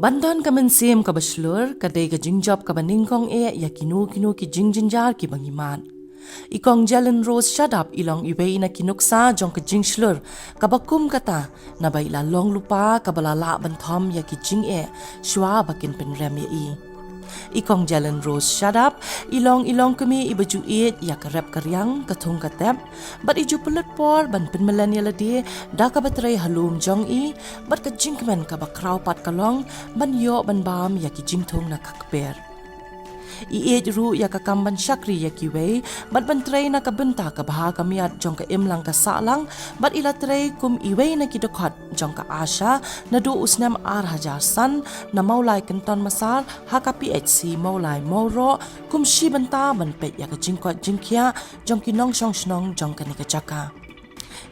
Bandan ka mensim ka baslur, kadai ka jingjab ka baningkong ya kinu ki jinginjar ki bangiman. Ikong Jelin Rose Shadap ilong iway na kinuksa jong ka jingslur, kabakum kata, na ba ilalong lupa kabalala bantom ya ki shwa bakin penrem ya i. Ikong Jelin Rose Shadap, ilong kami ibaju ya karep karyang katung katep, bat iju pelut por ban penmelan ya ladi, da ka batray halum jong i, bat ka jingkmen ka bakraw pat kalong, ban yo ban bam ya ki jingtong na kakber. Iit ru ya ka kamban syakri ya ki wei, bat ban tray na ka benta ka baha kamiat jong ka imlang ka salang, bat ila tray kum iwei na ki dokot jong ka asya na do usnam hajar san na maulay kenton masar ha ka PHC maulay mauro kum shi benta ban pet ya ka jingkot jingkia jong ki nong shong shnong jong ka ni ka jaka.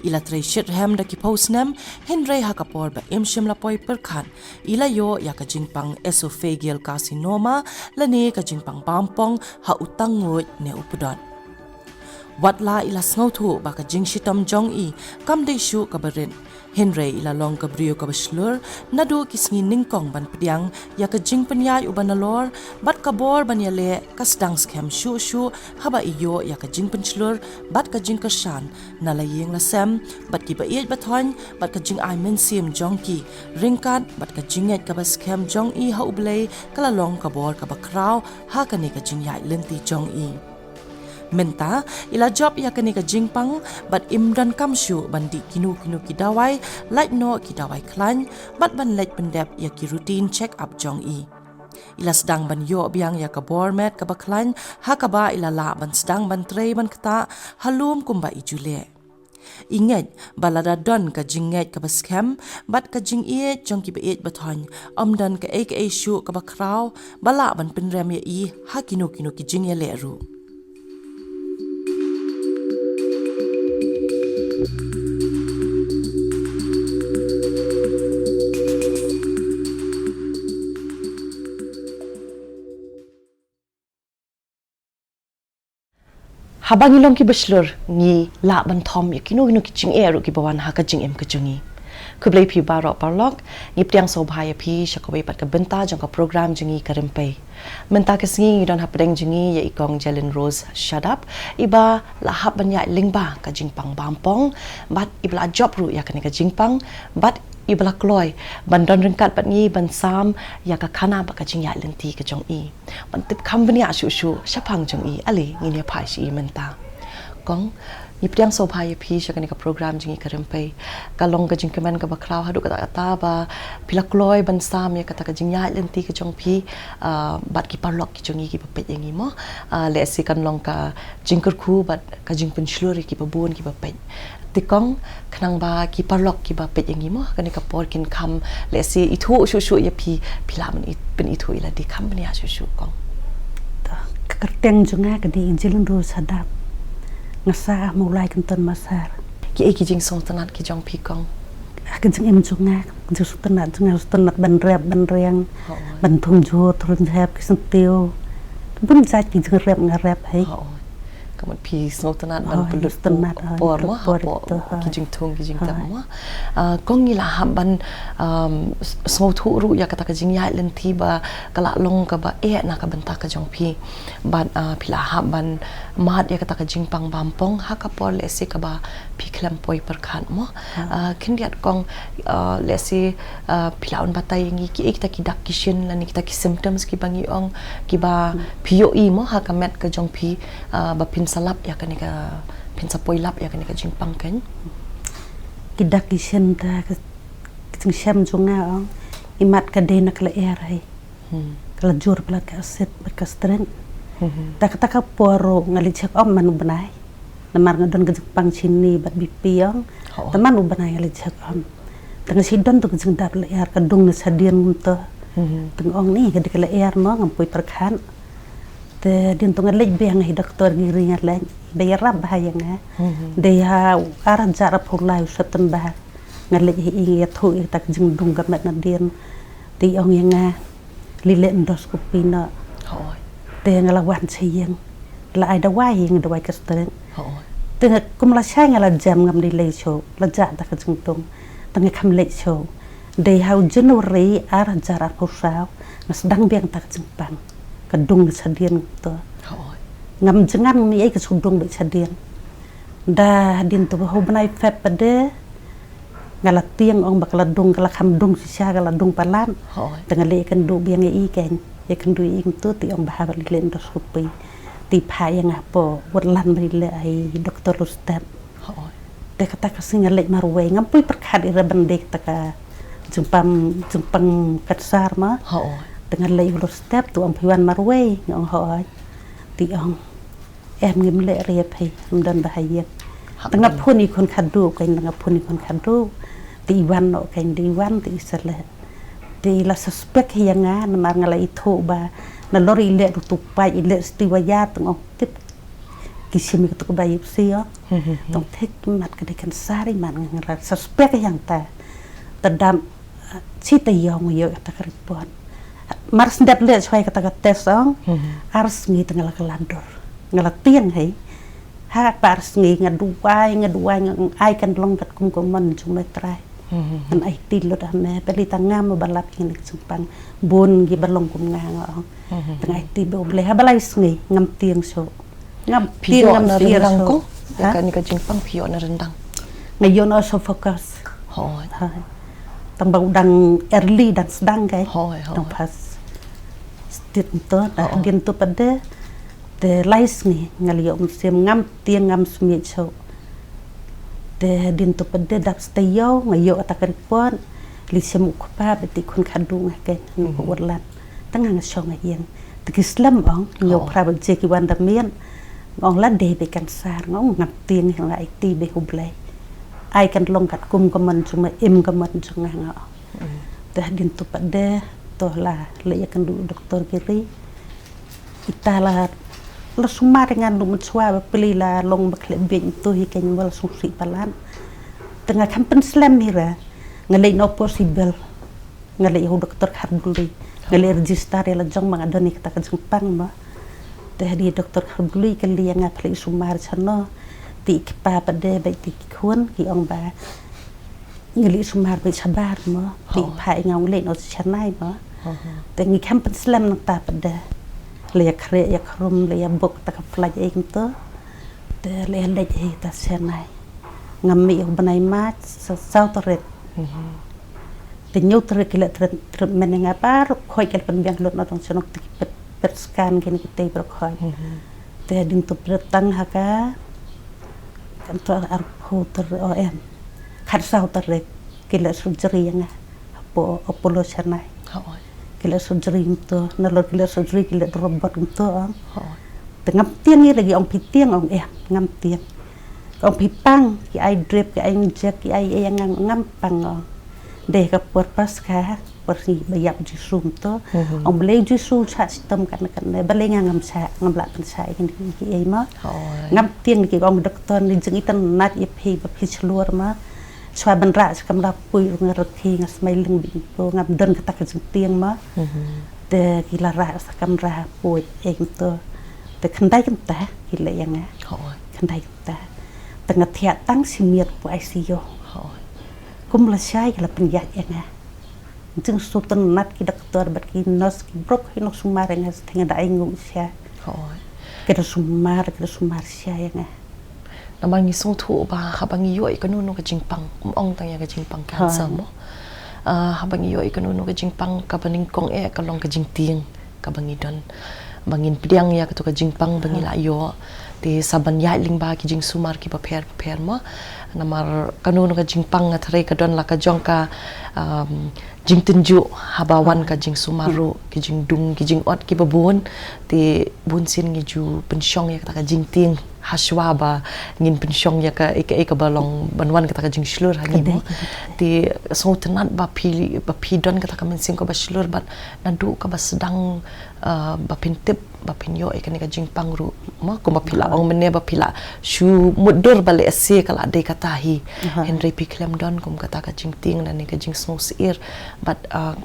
Ila tray shit hem da ki posnem henry ha kapor ba imshim la poi perkan ila yo ya ka jingpang esophageal carcinoma lani ka jingpang bampong ha utangut ne upudon. Watla ila snautu ba ka jingshitam jong i kam de shu ka barin henry ila long ka brio ka baslur nadu kisngi ningkong ban pediang ya ka jingpenyai ubanalor bat ka bor ban yale kasdang scam shu haba iyo ya ka jingpenslur bat ka jing ka shan na layeng la sem bat ki ba iet bathon bat ka jing ai men sim jong ki ringkat bat ka jinget ka ba scam jong i ha ublei kala long ka bor ka ba kraw ha ka ni ka jingiaidlynti jong i. Menta ila job ya kani ka jingpang bat imdan kamshu bandi kinu ki dawai light no ki dawai klan bat ban let pendep ya ki routine check up jong i. Ila sedang ban yo biang ya ka bormet ka baklan ha ka ba ila la ban sedang ban tray ban kata halum kumba ijule. Ingat balada don ka jinget ka baskem bat ka jingiet jong ki beet bathon amdan ka aka shu ka bakraw bala ban penrem ya i ha kinu ki jing ya leru. Habang ilong ki baslur ngi la ban thom ya kinu ki jing eru ki bawan ha ka jing em ka jungi kublai pi barok parlok ni priang so bhaya pi shakawai pat ka benta jong ka program jungi karimpai menta ka singi don hapdeng jungi ya ikong Jelin Rose Shadap iba la hap ban ya lingba ka jingpang bampong bat ibla job ru ya ka jingpang bat ibla kloy ban don ringkat pat ngi ban sam ya ka khana ba ka jingiaidlynti ka jong i ban tip company a shu shapang jong i ali ngi ne phai shi menta kong ni priang so bhai phi shakani ka program jingi karimpai ka long ka jingkeman ka bakraw hadu ka ta ba pila kloy ban sam ya ka jingiaidlynti ka jong phi bat ki parlok ki jongi ki papet yangi mo le si kan long ka jingker khu bat ka jingpen shluri ki babun ki papet tikong khnang ba ki parlok ki ba pet yangi mo kani ka por kin kham le si ithu shu ya phi phila man pen ithu ila di kham bani shu kong ta kerteng jonga ka di Jelin Rose Shadap ngasa mulai kenton masar ki ki jing song tanat ki jong phi kong ka jing em jonga jing tanat ban rep ban riang ban thung jo thun hep ki sentiu bun sa ki jing rep ngarep hai kamu pi snow tanat ban pelut tanat por mo ki jing thung ki jing tam mo kong ila ham ban snow thu ru ya kata ka jingiaidlynti ba kala long ka ba na ka benta ka jong pi ban pila ham ban mat ya kata ka jingpang bampong ha ka por le si ka ba pi klam poi perkhan mo kindiat kong le si pila on batai ngi ki ekta ki dak kishin la ni kita ki symptoms ki bangi ong ki ba pio i mo ha ka met ka jong pi ba pin salap ya kan ka pin sapoi lap ya kan ka jingpang kan ki dak kishin ta ka sham jonga ong imat ka de nak la ai kala jur pala ka set ka strength tak poro ngali check om manu banai namar ngadon ke Jepang sini bat bipiong teman ubanai ngali check om tang sidon tu jeng dap leer kadung sadian to teng ong ni ke de leer no ngampui perkhan te din tong lej beng hi doktor ngiri ngat lain de rab bahaya nga de ha aran jara pulai seten bah ngalej hi ingi thu tak jeng dung gam nak nadien ti ong nga lile endoscopy na te ngalawan siyang la ai da wai ng da wai ka stren te kum la shay ngala jam ngam di le show la ja ta ka jung tung tang kham le show Day hau Januari arah jarak pusau sedang biang tak Jepang kedung sadian tu ngam jangan mi ai kesudung be sadian dah din tu ho benai feb pada ngala tiang ong bakal dung kala khamdung sisa kala dung palan dengan le kan du biang ai ken ya kan du ing tu ti ong bahar len do supi ti phai yang apa wetlan ri le ai doktor Rustab de kata kasing le marwe ngam pui perkhat ira bendek taka Jepang kasar ma dengan le Rustab tu ong piwan marwe ngong ho ti ong em ngim le ri phai dan bahaya tengah pun ikon kadu kain tengah pun ikon kadu di wan no kain di wan di sala di la suspek yang namar ngala itu ba na lori le tu pai le stiwaya tengok tip kisim itu bayi sia tong tek mat ke kan sari man ngala suspek yang ta tadam cita yang yo ta kripon mars ndap le chwai kata tes ong ars ngi tengah landor ngala tiang hai ha pars ngi ngaduai ai kan long kat kum man cuma trai an ai tilot ane peli tangam balap ngi Jepang bon gi balong kum ngang teng ai ti bo ble ha balai ngi ngam tiang so ngam tiang ngam rendang ko kan ni ka Jepang pio na rendang ngayon so fokus tambang udang early dan sedang kai tong pas stit to din tu pada de lais ni ngalio sem ngam tiang ngam smi so de din tu pada dap stayo ngayo atakaripon li sem ukpa beti kun kandung ke ko urlan tengah ngasong ngayen de islam ong nyo praba je ki wanda mien ong la de be kan sar ngong ngam tiang ngai ti be hublai ai kan long kat kum kaman cuma kaman cunga nga de din tu pada to la le kan du doktor kiri itala la sumar dengan lu mencua pelila long bakle ben tu hikan wal susi palan tengah kampen slam mira ngalai no possible ngalai hu doktor harbuli ngalai register la jong mangadoni kita kan Jepang ma teh di doktor harbuli kan li yang apli sumar chano ti pa pade bai ti khun ki ong ba ngali sumar bai sabar ma ti phai ngau le no chanai ma te ngi kampen slam nak ta pade le kre ya krum le ya bok ta flaj ing to te le le ta senai ngami banai mat sau toret te nyu tre kile tre menenga par khoi kel pen biang lot na tong sonok ti pet scan ken ki te pro khoi te din to pretang haka kan to ar pho ter o em khat sau toret kile surgery nga po apollo senai kila surgery itu, nalor kila surgery kila robot itu, tengah tiang ni lagi orang pitiang orang ngam tiang, orang pipang, ki ai drip, ki ai injek, ki ai yang ngampang, deh ke purpose kah, persi bayar jusum tu, orang boleh jusum cak sistem kan, boleh ngam sa, ngam lakukan saya ini ki ai mah, ngam tiang ki orang doktor ni jengitan nat ipi seluar mah. Soal benra sekamla pui ngerti ngasmailing bintu ngam don kata kejentiang ma de kila ra sekamra pui itu de kendai kenta kila yang kendai kenta tengah tiak tang simiat pu ICU kum la syai kala penjat yang jeng sultan nat ki doktor berki nos ki brok hino sumar yang tengah da ingu sia kita sumar sia yang namang isong tu ba habang iyo ikanuno ka Jingpang ong tang ya ka Jingpang kansa mo habang iyo ikanuno ka Jingpang ka paningkong kalong ka Jingting ka bangidon bangin piang ya ka Jingpang bangila iyo ti saban ya ling ba ki Jing sumar ki paper mo namar kanuno ka Jingpang ngathre ka don la ka jong ka Jing tunju habawan ka Jing sumaru ki Jing dung ki Jing ot ki babun ti bunsin ngi ju pensyong ya ka Jing ting haswa ba ngin pensyong ya ka ika balong banwan kata ka Jing slur hani mo ti so tenat ba pili ba pidon kata ka mensing ko ba slur bat nandu ka ba sedang ba pintip bapinyo ikan ka jing pangru ma ko bapila ong mene bapila shu mudur bale ase kala de katahi Henry Piklem don kum kata ka jing ting na ni ka jing sir but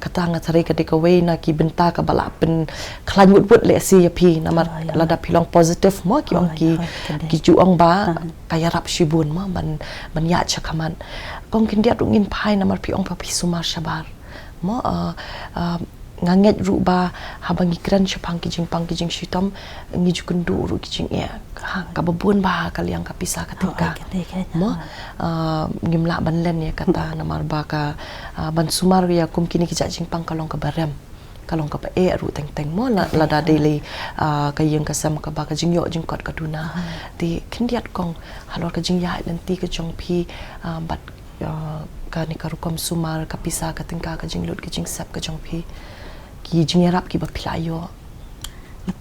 kata nga thare ka de ka way na ki benta ka bala pen khlan wut le ase ya pi namar lada pilong positive mo ki ong ki ju ong ba kaya rap shibun ma ban ya chakaman kong kindia rungin pai namar pi ong pa pi sumar shabar mo nganget ruba habang ikran syapang kijing shitom ngijukunduru ru kijing ya kababun ba kaliang kapisa katika mo ngimla banlen ya kata namar ba ka ban sumar ya kum kini kijak jingpang kalong ka barem kalong ka pa ru teng mo lada daily kayeng kasam ka ba ka jingyo jingkot kaduna ti kindiat kong halor ka jingiaidlynti ka jongpi bat ka ni karukom sumar kapisa katingka ka jinglut ka jingsap ka jongpi ki jingarap ki bapilayo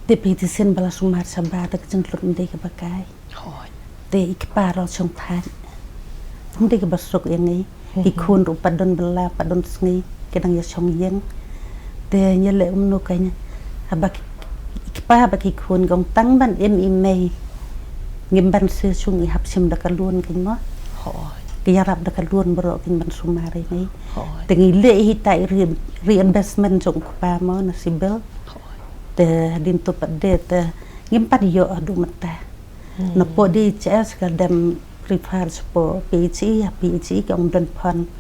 te petisin bala sumar sabada ka jinglut ndai ka bakai te ikparo chong than ndai ka basuk yangi ki khun ru padon bala padon sngi kedang ya chong yeng te nyele umno kanya abak ikpa baki khun gong tang ban ime ngimban se chung i hap sim da kalun kin mo yarap da kalun bro kin ban sumari ni tengi le hitai reinvestment jong pa mo na sibel te din to pade te ngimpan yo adu mata na po di ches ka dem prepare po PG kong don pon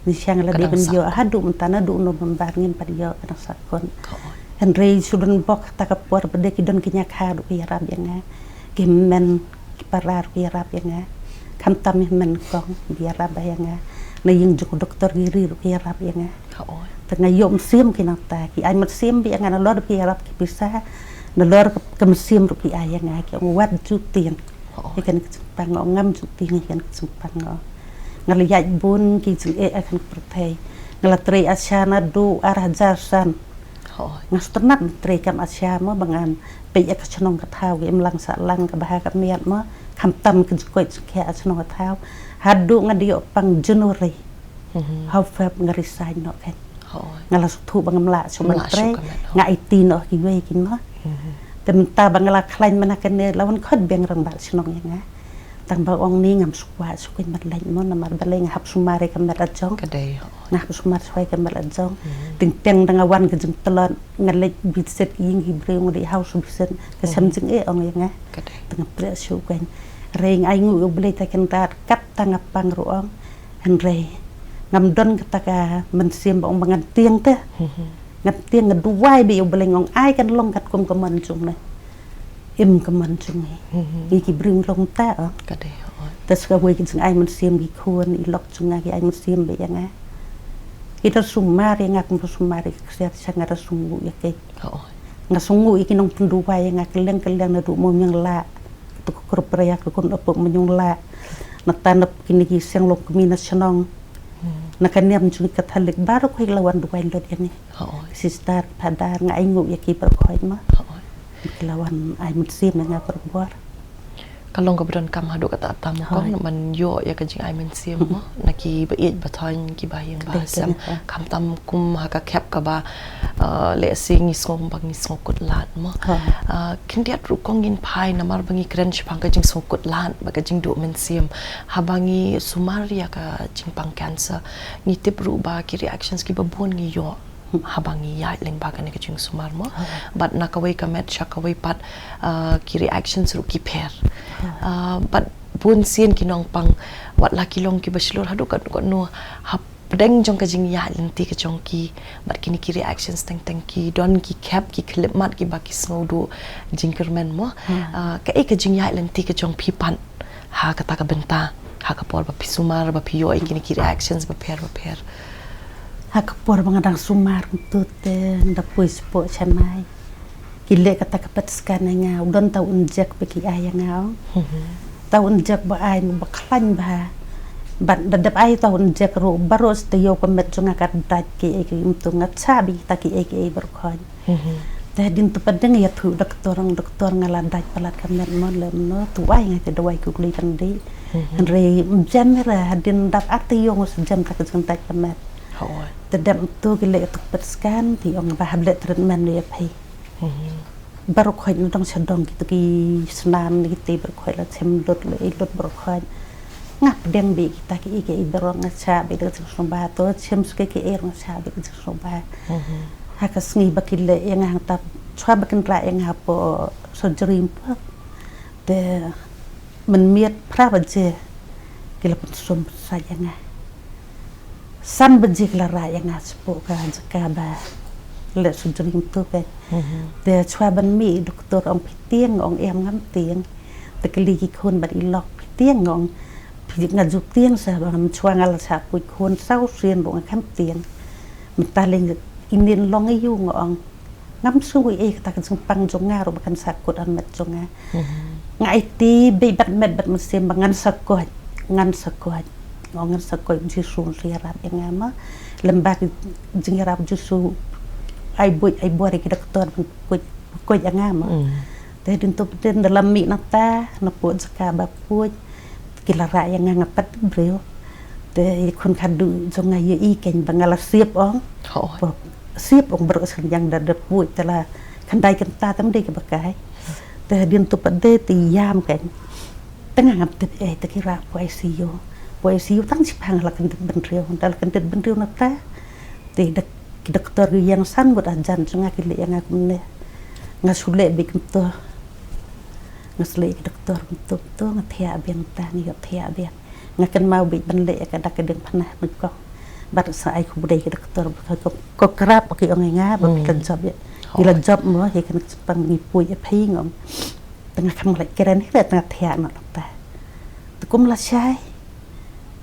ni siang la de ben yo hadu mata na du no bambar ngimpan yo kana sakon Henry sudun bok takapor pade ki don kinyak ha du yarap yanga gemen parar yarap yanga kamtam men kong biara bayanga na yung juk doktor giri ru biara yanga tengah yom sim kinata ki ai mat sim bi nga na lor biara ki bisa na lor kam sim ru ki ai nga ki wat ju tien ikan pang ngam ju tien ikan pang ngal yai bun ki ju e akan pertai ngala tre asyana du arah jasan ngasternat tre kam asyama bangan pe ya ka chnong ka thau ki lang sa lang ka bah ka miat mo kamtam ke koi ke asno thau hadu ngadio pang January how fab ngarisain no kan ngala thu bangamla suman tre ngai ti no ki we kin no temta bangala klain manakan ne lawan khot beng rang bal snong nga tang ba ong ni ngam sukwa sukin mat lain mo na mar baleng hap sumare kam mat ajong kadai nah sumar swai kam mat ajong ting teng dang awan ke jeng telon ngalek bitset ying hibreu ngdi house bitset ke sam jeng e ong nga kadai teng pre su kan reng ai ngu ble ta kan ta kat tang apang ruang an re ngam don kataka men sim bong bangan tieng te ngat tieng ngeduai bi ble ngong ai kan long kat kum kaman chung ne im kaman chung ni ki bring long ta kadai tas ka we kin ai men sim ki khon i lok chung nga ki ai men sim be nga kita sumari nga kum sumari sia sangara sungu ya ke ngasungu ikinong penduai nga keleng na du mo yang la tu korporaya ko kon opok menyungla na tanap kini ki seng lok mina senong na kaniam juni kathalik baru ko lawan duai lot yani sister padar nga ingu ya ki per khoi ma lawan ai mutsim nga perbuar kalong kabron kam hadu kata tamu kong man yo ya kajing ai men sim mo naki ba it bathon ki bahing ba sam kam tam kum ha ka khap ka ba le sing isong bang isong kut lat mo kindiat ru kong in pai namar bangi kren chpang ka jing song kut lat ba ka jing du men sim habangi sumaria ka jing pang cancer ni tip ru ba ki reactions ki ba bon ngi yo habangi ya leng ba kan ka jing sumar mo but nakawai ka met shakawai pat ki reactions ru ki per but bun sien kinong pang wat laki long ki baslur hadu kat no hap pedeng jong ka jing ya lenti ka jong ki but kini ki reactions teng ki don ki cap ki clip mat ki baki snowdo jingkermen mo ka ka jing ya lenti ka jong pipan ha kata ka benta ha ka por ba pisumar ba piyo kini ki reactions ba per hak por bangadang sumar tut nda puis po chanai kile kata kapat skana nga don tau unjak beki ayang tau unjak ba ay ba klan ba dadap ay tau unjak ro baros tayo pamet junga kat dat ki imtu ngat sabi taki ay berkon din tu padeng ya thu doktor ngaladat palat kamet mon lem no tu ay nga te dawai ku kli kan di re jamera din dap atiyo ngos jam tak junta kamet tedam tu gile tu peskan ti ong ba hablet treatment ya pai baru kau ni orang sedang gitu ki senam ni kita berkau lah cemdut le berkau ngap deng bi kita ki ke iberong ngaca bi de sumba to cem suke ki ngaca bi de sumba haka sngi bakile yang hang tap chwa bakin ra yang hapo surgery pa de menmiat pra baje kila pun sum saja nga san baje kila ra yang aspo ka jaka ba le surgery tu pe de chwa ban mi doktor ong pitieng ong em ngam tieng te kli ki khon ba i lok pitieng ong ngaju tieng sa bang chwa ngal sa ku khon sau sien ro kham tieng mình ta lên inin long ay yung ngong ngam suwi e ta kan pang jong nga ro kan sakut an met jong nga ngai ti be bat met bat musim ngan sakut ngan sakut ji sun siarap yang ama lembak jingiarap jusu ai boy ki doktor ko yang ama te din to den dalam mi nata na po jaka ba po kila ra yang ngapat breu te kun kadu jong nga ye i ken bangala siap ong siap ong berkesan yang dah puj telah kandai kenta tamde ke bakai te din tu pade ti yam kan tengah ngap te kira po ICU tang sipang la kan benreu dal kan benreu nata te doktor yang san buat ajan sunga kile yang aku ne ngasule bikin to ngasle doktor to ngathia bian ta ni ngathia bian ngakan mau bi benle ka dak kedeng panah meko bat sa ai ku budai ke doktor ko kerap ki ong nga ba pilan job ya ila job mo he kan pang ni pui e phei ngom tengah kam lai keren ni tengah thia no ta tukum la sai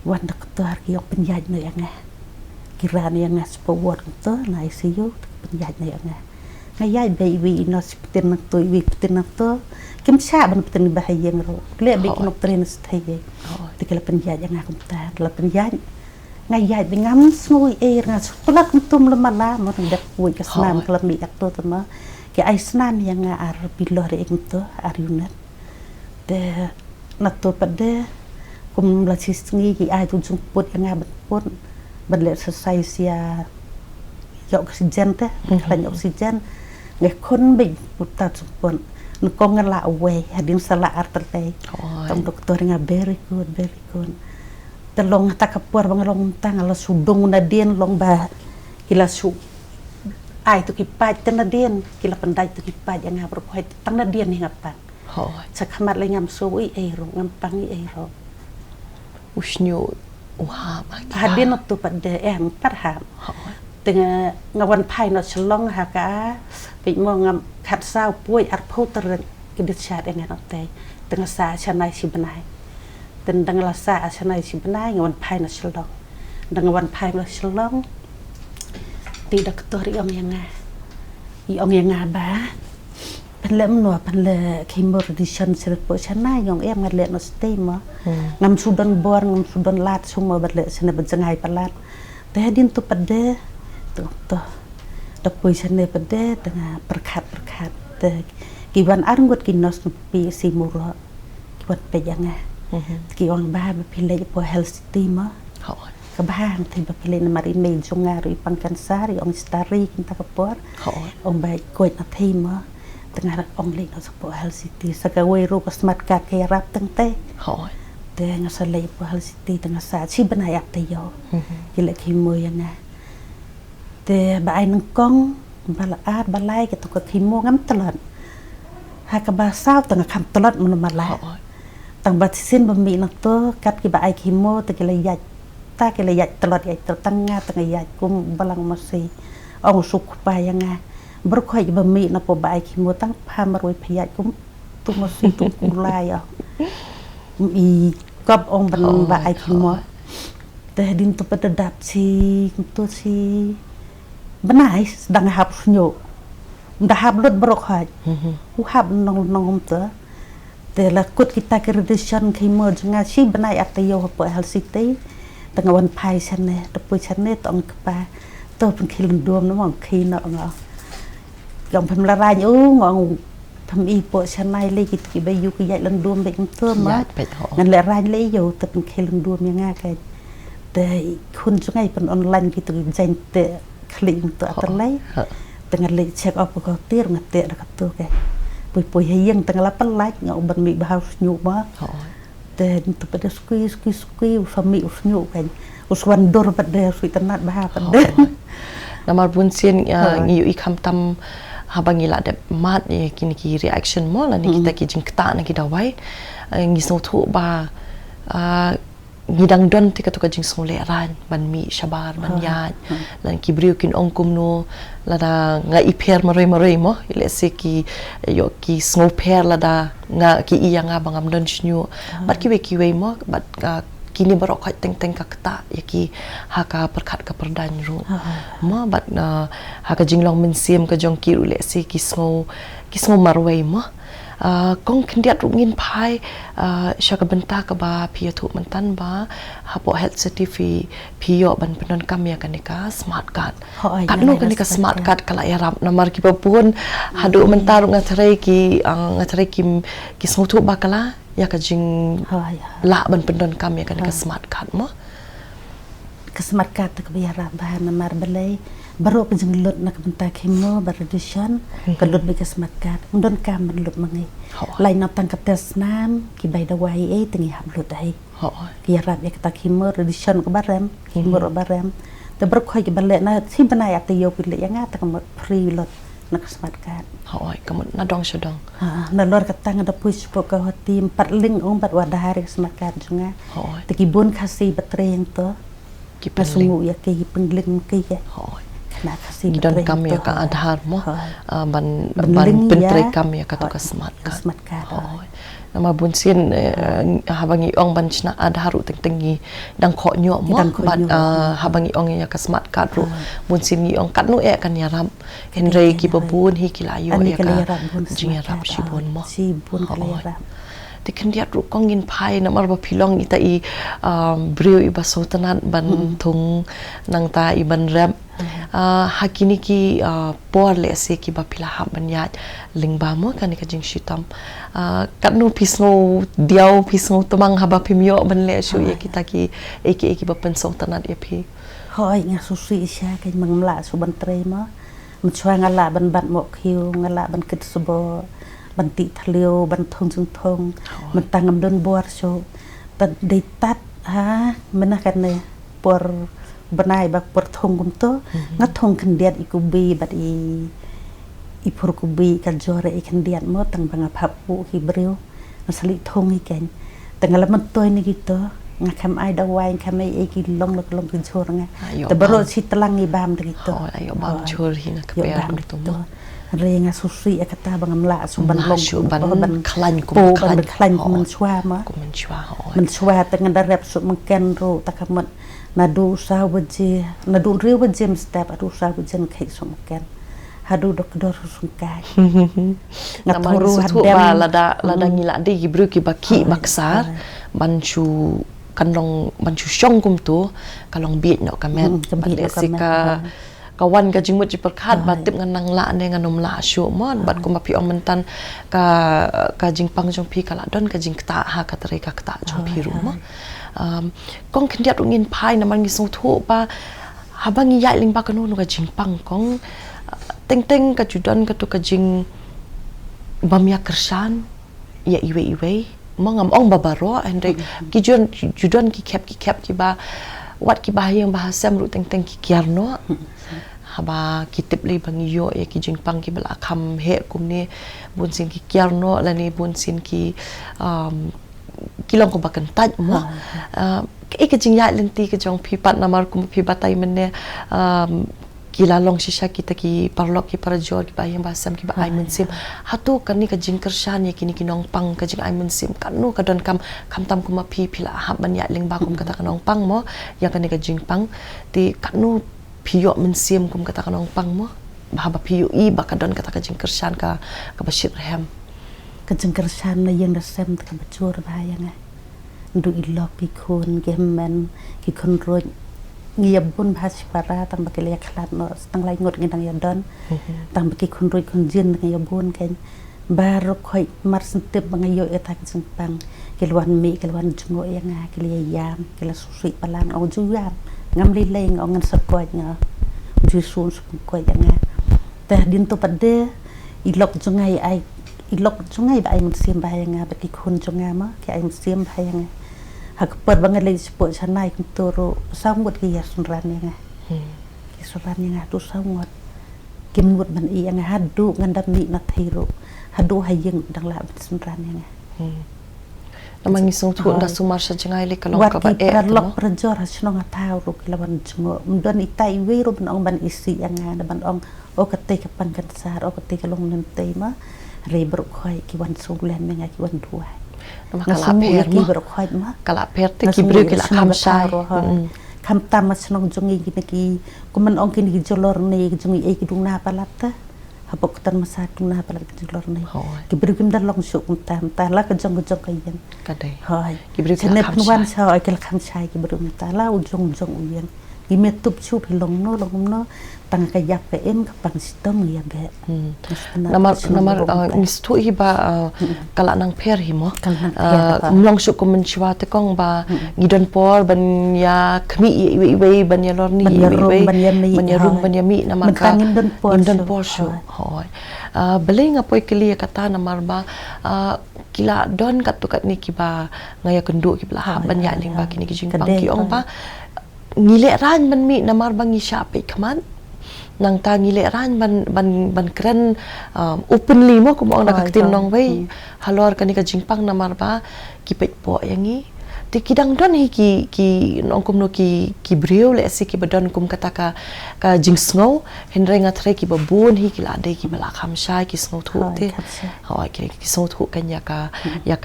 wan doktor ki ong penjaj no yang nga kira ni yang sport to na ICU penjaj no yang nga ngayai baby no spitin to wi pitin to kim cha ban pitin bahaya ngro le bi kinok train sthai tikala penjaj yang nga kum ta la penjaj ngayai bi ngam snui e nga plak tum le mala mo dak pui ka snam kala mi ak to ma ke ai snam yang nga ar bilore ing to ar unat de na to pade kum la chisngi ki ai tu jung put yang nga put ban le sai sia oxygen te klan oxygen nge kon bi puta pun nu kong la away hadin sala arterte tam doktor nga very good telong takapur bang long tang ala sudong na din long ba kila su ai tu kipat na din kila pandai tu kipat yang ngapro hoy tang na din ni ngapan sa khamat le ngam so i ero ngam pang i ero usnyo hadin tu pada parham tengah ngawan pai no selong ha ka pe mo ngam khat sao puai ar photer kidit shat en te tengah sa chanai si benai ten dang la sa chanai si benai ngawan pai no selong dang ngawan pai no selong ti doktor i ong yang ba pan lem no pan le chemo radiation sel po chanai ngong em ngat le no stay mo ngam sudan bor ngam sudan lat sumo bat le sene benjangai palat te din tu pade to pui sene pade tengah perkat kiwan arngut kinos pi simuro kiwan pejanga ki ong ba pile po health team ka bahang te ba pile na mari me jongari pangkansari ong stari kinta kapor ong ba ko na team tengah ong le no po health city sa ka we ro ka smart card ke rap teng te ngasale po health city tengah sa chi banaya te yo kile ki mo yang te ba ai nang kong bala ar balai ke to ka khimo ngam tlan ha ka ba sao tang kham tlat mun mala tang ba sin ba mi nak to kat ki ba ai khimo te ke le yat ta ke le yat tlat yat tang nga tang yat kum balang masi ong suk pa yang nga ber khoi ba mi na po ba ai khimo tang pa maroi phayat kum tu masi tu kulai i kap ong ban ba ai khimo te din to pedadap si to si benai sedang hap snyo nda hap lut brok ha hu hap nong te la kut kita ke radiation chemo nga si benai atayo po health city tangawan pai sane te pu sane tong pa to pen khilun dom no mong khina nga gam phem la rai ngong phem i po sane le ki be yu ki yai lan dom be to ma ngan le rai le yo te pen khilun dom nga ka te kun sungai pen online gitu jain te kling tu atalai tengah le check up ko tir ngate da tu ke pui yang tengah lapan like ngau ban mi bahas nyu ba te tu pada skui fami usnyu kan uswan dor pada sui tenat bah pada namar bun sien ngiu ikam tam habang ila de mat kini ki reaction mo la ni kita ki jingkta na ki dawai ngi so thu ba ngidang don ti ka to ka jing so le ran ban mi shabar ban ya lan ki briu kin ong kum no la da nga i per maroi mo ile se ki yo ki so per la da nga ki iya nga bangam don snyu bat ki we mo bat kini baru kau teng ka kata yaki haka perkat ka perdan ru ma bat haka jinglong mensim ka jong ki ule si kismo marwai ma kong kendiat rungin pai syaka benta ka ba pia thu mentan ba hapo health certificate pio ban penon kam ya kanika smart card kat no kanika smart card kala ya ram namar ki pun hadu mentar ngathare ki kismo thu ba kala ya ka jing la ban pendon kam ya kan ka smart card mo ka smart card ka biara bahan namar belai baru ka jing lot nak benta kemo baradishan ka lot bi ka smart card ndon kam ban lot mangai lai na tang ka tes nam ki bai da wai e tingi ham lot dai ki ya ya ka kemo radishan ka baram kemo baram te baru khoi ki balai na si banai ate yo ki le ya nga ta ka free lot nak smart card kamu na dong sedong na lor katang ada push pok ka tim pat link ong pat wadahari smart card junga tiki bon kasi batreng to ki pasungu ya ki pengling ki ya na kasi don kam ya ka adhar mo ban pentre kam ya ka to ka smart card nama bunsin habangi ong ban chna adharu tengi dang kho nyo mo bat habangi ong ya ka smart card ru bunsin ni ong kat nu e kan ya ram henry ki babun hi kilayo ya ka jinga rap sibon mo sibon kalera tiken dia ru kongin pai namar ba pilong ita i brio i basotanan ban thung nang ta i ban ram hakini ki por le se ki ba pila ha ban ya lingba mo kan ka jing shitam kanu pisno diau pisno tomang haba pimyo ban le shu ye kita ki eki ba pensotanan e phi hoi nga susi sha ke mangla su ban tre mo mchwa ngala ban bat mo khiu ngala ban kit subo ban ti thlio ban thong chung thong man tangam don bor so tad de tat ha mana kan ne por banai bak por thong gum to nga thong kan diat ikubi bat i por kubi kan jore i kan diat mo tang banga phapu hi breu asali thong hi ken tangala man toy ni gitu nga kam ai da wai kam ai ki long ki chor nga te baro si tlang i bam de gitu ayo bam chor hi na ka pe tu mo renga susi akata bangam la su ban long ban klan ku klan man chwa ma man chwa tangan da rep su man ken ro takamat nadu sa waje nadu real waje step adu sa waje kai su man ken hadu dok dor su kai ngaturu hadem lada ngila de gibru ki baki baksar banchu kanlong banchu shong kum tu kalong biet no kamen sika kawan ka jingmut ji perkhat batip nganang la ne nganom la syu mon bat ko mapi om mentan ka jingpang jong pi kala don ka jingta ha ka tere ka kta jong pi ru mo kong kendiat ungin pai na mangi so thu ba habangi ya ling ba kanu ka jingpang kong teng ka judan ka to ka jing bamya kersan ya iwe mangam ong babaro andre ki judan ki kep ki ba wat ki bahayang bahasa ru teng ki kiarno haba kitip li bangi yo ya ki jingpang ki bala kham he kumni bunsin ki kiarno lani bunsin ki kilong ko bakan taj mo ke jingiaidlynti ke jong pipat namar kum pibatai menne kilalong shisha kita ki parlok ki parajor ki bayang basam ki ba aimun sim hatu kani ka jingkershan ya kini kinong pang ka jing aimun sim kanu ka don kam tam kuma pila ha ban ya ling ba kum kata kanong pang mo ya kani ka jingpang ti kanu piyo men sim kum kata kanong pang mo ba piyo i ba ka don kata ka jingkershan ka bashir hem ka jingkershan na yang dasem ka bachur bayang ndu ilok ki khon gemen ki khon roj ngiab bun bahas para tang bakile khlat no tang lai ngot ngidang yadon tang baki khun roi khun jin ngiyab bun ken bar khoi mar sentep bangayo eta jingpang kelwan mi kelwan jungo yanga kele yam kele susi palang au juyam ngam li leng au ngan sakoi nga ju sun su ko yanga teh dinto pada ilok jungai ai ilok jungai ba ai musim bahayanga bagi kun jungai ma ke ai musim bahayanga hak per banget lagi sepot sanai kuntoro sambut ki ya sunran nga ki sunran nga tu sangot kimut ban i nga hadu ngandam mi na thiro hadu hayeng dang la sunran nga namang isong tu nda sumar sa jangai le kalong ka ba lok prajor hasno nga tau ro kilawan jungo mdon itai we ro ban ong ban isi nga ban ong o kate ka pangkansar o kate ka long nante ma re bro khoi ki wan sulen nga ki wan duai nama kala per ki bro khoi ma kala per te ki bru ki la kham sai kham tam snong jungi ki kuman ong ki jolor ne jungi e ki dungna palata habok tan masa dungna palat ki jolor ne ki bru kim dan long su tam ta la ka jong kayen kadai hoi ki bru ki la la kham kham sai ki la kham sai ki bru ta la u jong uyen ki me tup chu long no pang kayak ke em ka pang sistem ya be namar nistu hi ba kala nang per hi mo mlong su ko men chwa te kong ba ngidon por ban ya khmi we ban ya lor ni ban ya rum ban ya mi namar ka ngidon por su hoi bele nga poi kili kata namar ba kila don kat tu kat ni ki ba ngaya kendu ki bla ban ya ling ba kini ki jing pang ki ong ba ngile ran ban mi namar bang isha pe khaman nang ta ngile ran ban kren openly mo ko mo nakaktim nong wei halor kani ka jingpang namar ba ki pet po yangi ti kidang don hi ki nong kum no ki breu le si ki badon kum kata ka jing sngo henre nga thre ki babun hi ki la de ki bala kham shai ki sngo thu te hoi ki sngo thu kan ya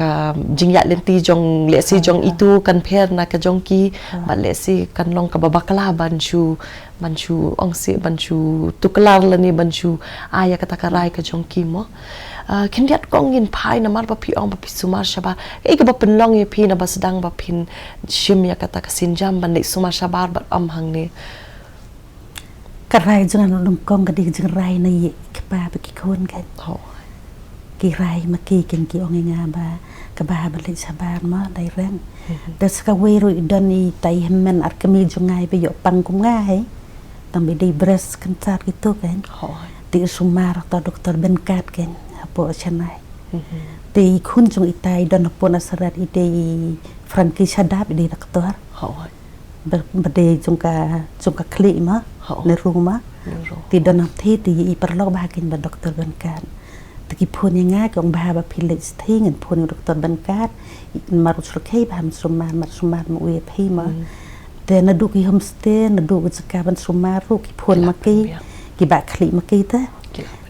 ka jingiaidlynti jong le si jong itu kan pher na ka jong ki ba le si kan long ka babakla banchu ong si banchu tuklar lani banchu aya kata ka rai ka jong ki mo kindiat kong in pai na mar ba pi ong ba pi sumar shaba e ka ba penlong ye pi na ba sedang ba pin shim ya kata ka sinjam ban le sumar shabar ba am hang ne karai jangan lum kong ka dig jeng rai na ye ka ba ki kon kan ki rai ma ki ken ki ong nga ba ka ba ba le sabar ma dai ren das ka we ro idani tai men ar kami jungai be yo pang kum ngai tambe dei bres kan tar gitu kan ti sumar ta doktor benkat kan po chanai te khun jung itai don pon asarat ide franki shadap ide doktor berde jung ka kli ma ne ruma ti don thi ti i perlo ba kin ba doktor benkat ti phun nga kong ba ba philis thi ngin phun doktor benkat maru sulkei ba sumar mu we phi ma te na du ki homestay na du ka ban sumar ru ki phun ma ki ba kli ma ki ta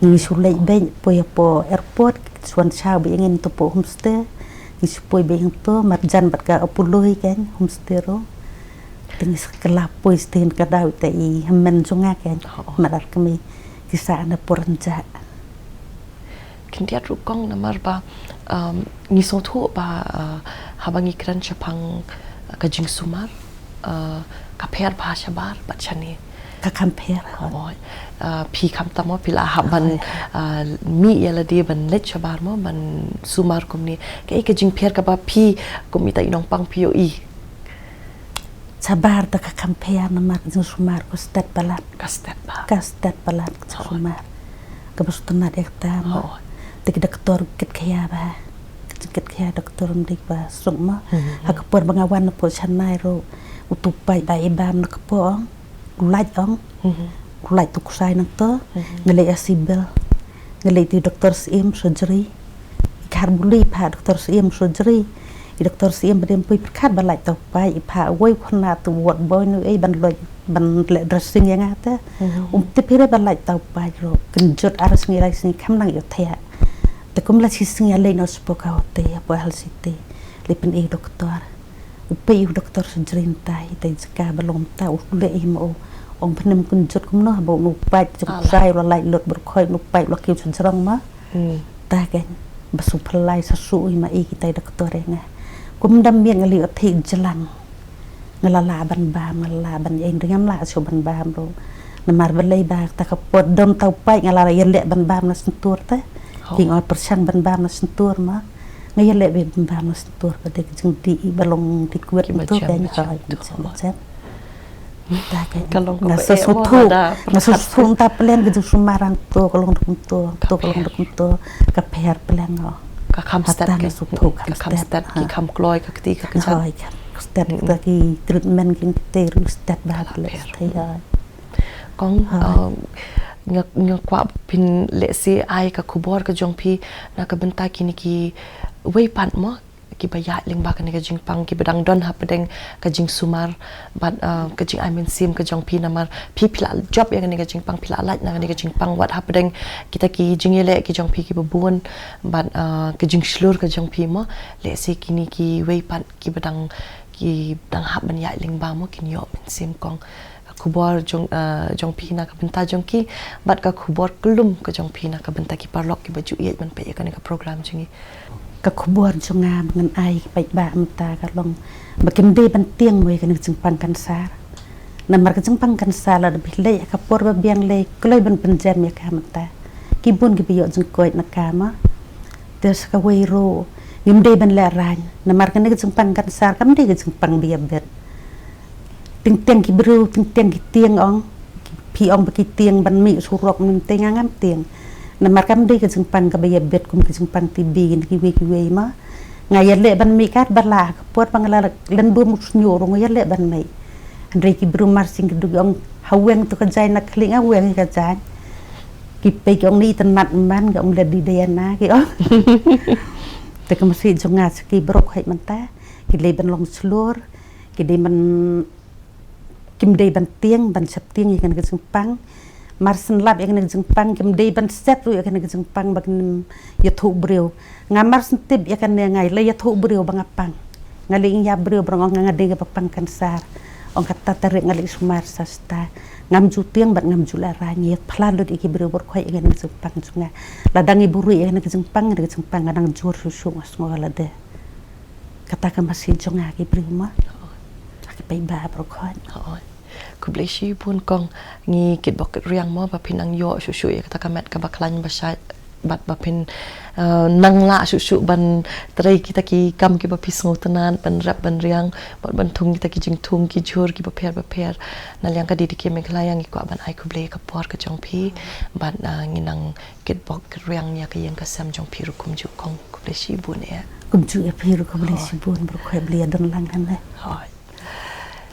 ni sulai ben po airport suan chao be ngin to po homestay ni supoi be to marjan bat ka apuloi kan homestay ro ting skala po sten ka daw te I men junga kan madar kami kisa na poranja kindiat rukong namar ba ni so thu ba habangi kran chapang ka jing sumar ka pher bhasha bar bachani ka compare pi kam tamo pila haban mi yala de ban let chabar mo ban sumar kumni ke jing pher ka ba pi kumita inong pang pio I sabar ta ka compare na mar jing sumar ko stat balat ka stat balat sumar ka bustuna ekta mo tik doktor kit khaya ba kit khaya doktor ndik ba sungma hak por bangawan po chanai ro utupai ba ibam nak po laj ong laj tu kusai nak to ngale asibel ngale ti doktor sim surgery karbuli pa doktor sim surgery doktor sim bedem pui perkat ba laj to pai pa woi khona tu wot boy nu ai ban loj ban le dressing yang ata tipire ba laj to pai ro kenjut aras ngilai sini kam nang yo thea te kum la sising ya le no spoka hote apa hal site lipen doktor upai doktor surgery tai tai jaka balom ta le mo ong penem kunjut kumno bo nu pai juk sai ro lai lot ber khoi nu pai lo kiu chunjrong ma ta kan basu phlai sa su ma I kitai doktor nga kum dam mieng ali thi jalan ngalala ban eng ngam la so ban bam ro namar belai ba ta ka pot dom tau pai ngalala yen le ban bam na sentur ta king or persan ban bam na sentur ma ngay lệ về bàm nó tur và để chúng đi balong đi quét một chút cái như vậy macam Kalau kau nasa sutu ta plan gitu sumarang to kalau to kalau to ka per plan no ka kamstat ke sutu ka kamstat ki kam kloi ka kti ka kja stat ta ki treatment kin te ru stat ba le thai kong ngak kwa pin le si ai ka khubor ka jongpi na ka bentai kini ki wei pan mo ki baya ling ba ka ne ka jingpang ki bedang don ha pedeng ka jing sumar but ka jing I mean sim ka jongpi namar pi pila job ya ka ne ka jingpang pila lat na ka ne ka jingpang wat ha pedeng kita ki jingele ki jongpi ki babun but ka jing slur ka jongpi mo le si kini ki wei pan ki bedang hap ban ya ling ba mo kin yo min sim kong khubor jong pina ka benta jong ki bat ka khubor kelum ka jong pina ka benta ki parlok ki baju iet man pe ka ni ka program jingi ka khubor jong ngam ngan ai pai ba mta ka long bakim de ban tieng moi ka ni jing pang kan sar namar ka jing pang kan sar la bi le ka por ba biang le kloi ban penjam ya ka mta ki bun ki bi yo jing koi na ka ma des ka wei ro ngim de ban la ran namar ka ni jing pang kan sar kam de jing pang bi bet ting tieng ki bru ting tieng ki tieng ong pi ong ki tieng ban mi surok min teng ngam tieng na markam de ke jingpang ka baya bet kum ke jingpang ti bi ki we ma ngaya le ban mi kat bala pot pangala len bu mu nyoro ngaya le ban mai andre ki bru mar sing du ong haweng to ka jai na kling a weng ka jai ki pe ong ni tan mat man ga ong le di de na ki ong te ka masi jonga ki brok hai man ta ki le ban long slur ki de man kim day ban tieng ban sep tieng yang kena jingpang marsen lab yang kena jingpang kim day ban set ru yang kena jingpang bag ya thu breu ngamar sentip ya kan ngai le ya thu breu bang apang ngali ya breu brong ngade ga pang kan sar ong kata tarik ngali sumar sasta ngam ju tieng ban ngam ju la ra ngiet plalut iki breu bor khoi yang kena jingpang junga ladang ibu ru yang kena jingpang ngadang jur susu mas ngala de kata ka masih jonga ki breu ma pai ba bro khoi ku bleshi pun kong ngi kit bok riang mo ba pinang yo su ya kata kamet ka baklan ba sha bat ba pin nang la su ban trai kita ki kam ki ba pisngo tanan ban rap ban riang ban thung kita ki jing thung ki jur ki ba pher na liang ka di ki me klayang ki ko ban ai ku ble ka por ka jong phi ban ngi nang kit bok riang ya ka yang ka sam jong phi ru kum ju kong ku bleshi bun ya kum ju ya phi ru ka bleshi bun bro khoi ble dan lang han le hoi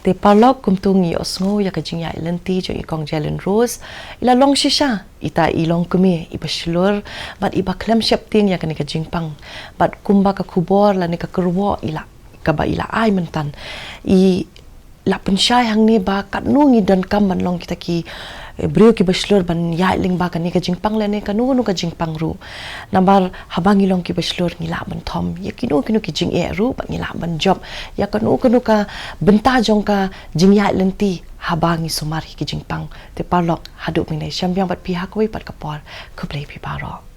te parlok kum tungi osngo ya ka jingiaidlynti jo ikong Jelin Rose ila long shisha ita ilong kumi iba shlur bat iba klem shep ting ya ka ni ka jingpang bat kumba ka khubor la ni ka kurwo ila ka ba ila ai mentan I la pensyai hang ni ba kat nungi dan kam ban long kita ki brio ki baslur ban ya ling ba ka ni ka jingpang la ni ka nu ka jingpang ru nambar habang ilong ki baslur ngila ban thom ya kinu ki jing e ru ba ngila ban job ya ka nu ka benta jong ka jingiaidlynti habangi sumar ki jingpang te parlok haduk mi nei syambyang bat pihak wi pat kapor ku play pi paro